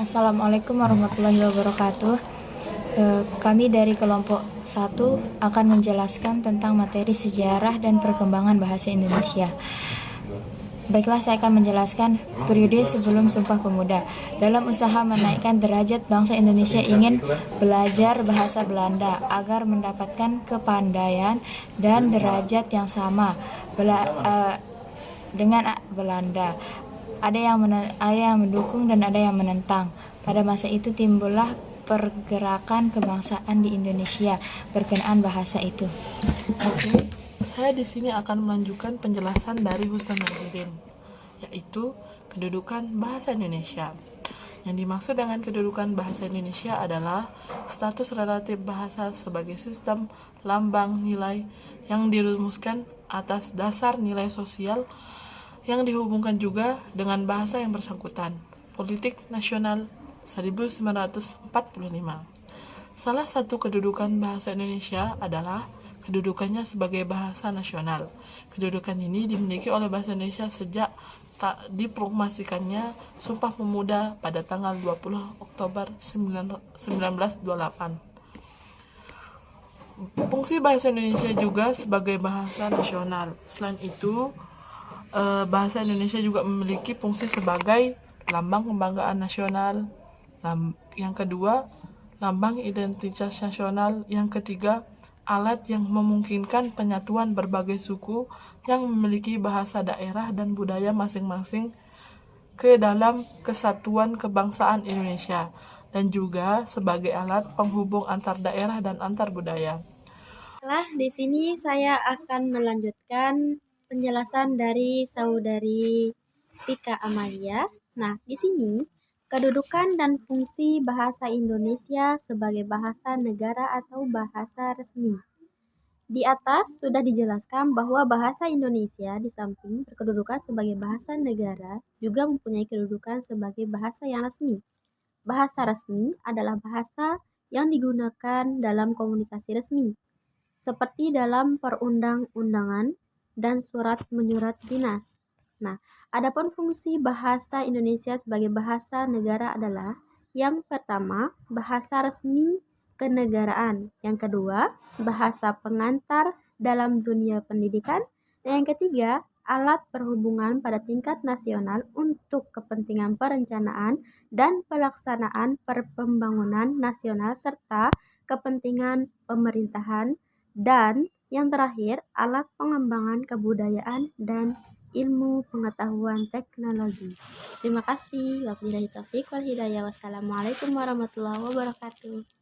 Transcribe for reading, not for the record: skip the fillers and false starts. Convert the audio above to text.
Assalamualaikum warahmatullahi wabarakatuh. Kami dari kelompok 1 akan menjelaskan tentang materi sejarah dan perkembangan bahasa Indonesia. Baiklah, saya akan menjelaskan periode sebelum Sumpah Pemuda. Dalam usaha menaikkan derajat bangsa Indonesia ingin belajar bahasa Belanda agar mendapatkan kepandaian dan derajat yang sama dengan Belanda. Ada yang mendukung dan ada yang menentang. Pada masa itu timbullah pergerakan kebangsaan di Indonesia berkenaan bahasa itu. Oke, saya di sini akan melanjutkan penjelasan dari Husna Nadirin, yaitu kedudukan bahasa Indonesia. Yang dimaksud dengan kedudukan bahasa Indonesia adalah status relatif bahasa sebagai sistem lambang nilai yang dirumuskan atas dasar nilai sosial yang dihubungkan juga dengan bahasa yang bersangkutan. Politik Nasional 1945. Salah satu kedudukan bahasa Indonesia adalah kedudukannya sebagai bahasa nasional. Kedudukan ini dimiliki oleh bahasa Indonesia sejak tak diproklamasikannya Sumpah Pemuda pada tanggal 20 Oktober 1928. Fungsi bahasa Indonesia juga sebagai bahasa nasional. Selain itu, bahasa Indonesia juga memiliki fungsi sebagai lambang kebanggaan nasional. Yang kedua, lambang identitas nasional. Yang ketiga, alat yang memungkinkan penyatuan berbagai suku yang memiliki bahasa daerah dan budaya masing-masing ke dalam kesatuan kebangsaan Indonesia, dan juga sebagai alat penghubung antar daerah dan antar budaya. Di sini saya akan melanjutkan penjelasan dari saudari Tika Amalia. Nah, di sini kedudukan dan fungsi bahasa Indonesia sebagai bahasa negara atau bahasa resmi. Di atas sudah dijelaskan bahwa bahasa Indonesia di samping berkedudukan sebagai bahasa negara juga mempunyai kedudukan sebagai bahasa yang resmi. Bahasa resmi adalah bahasa yang digunakan dalam komunikasi resmi, seperti dalam perundang-undangan dan surat menyurat dinas. Nah, adapun fungsi bahasa Indonesia sebagai bahasa negara adalah yang pertama, bahasa resmi kenegaraan, yang kedua, bahasa pengantar dalam dunia pendidikan, dan yang ketiga, alat perhubungan pada tingkat nasional untuk kepentingan perencanaan dan pelaksanaan pembangunan nasional serta kepentingan pemerintahan, dan yang terakhir, alat pengembangan kebudayaan dan ilmu pengetahuan teknologi. Terima kasih. Wabillahi taufiq wal hidayah. Wassalamualaikum warahmatullahi wabarakatuh.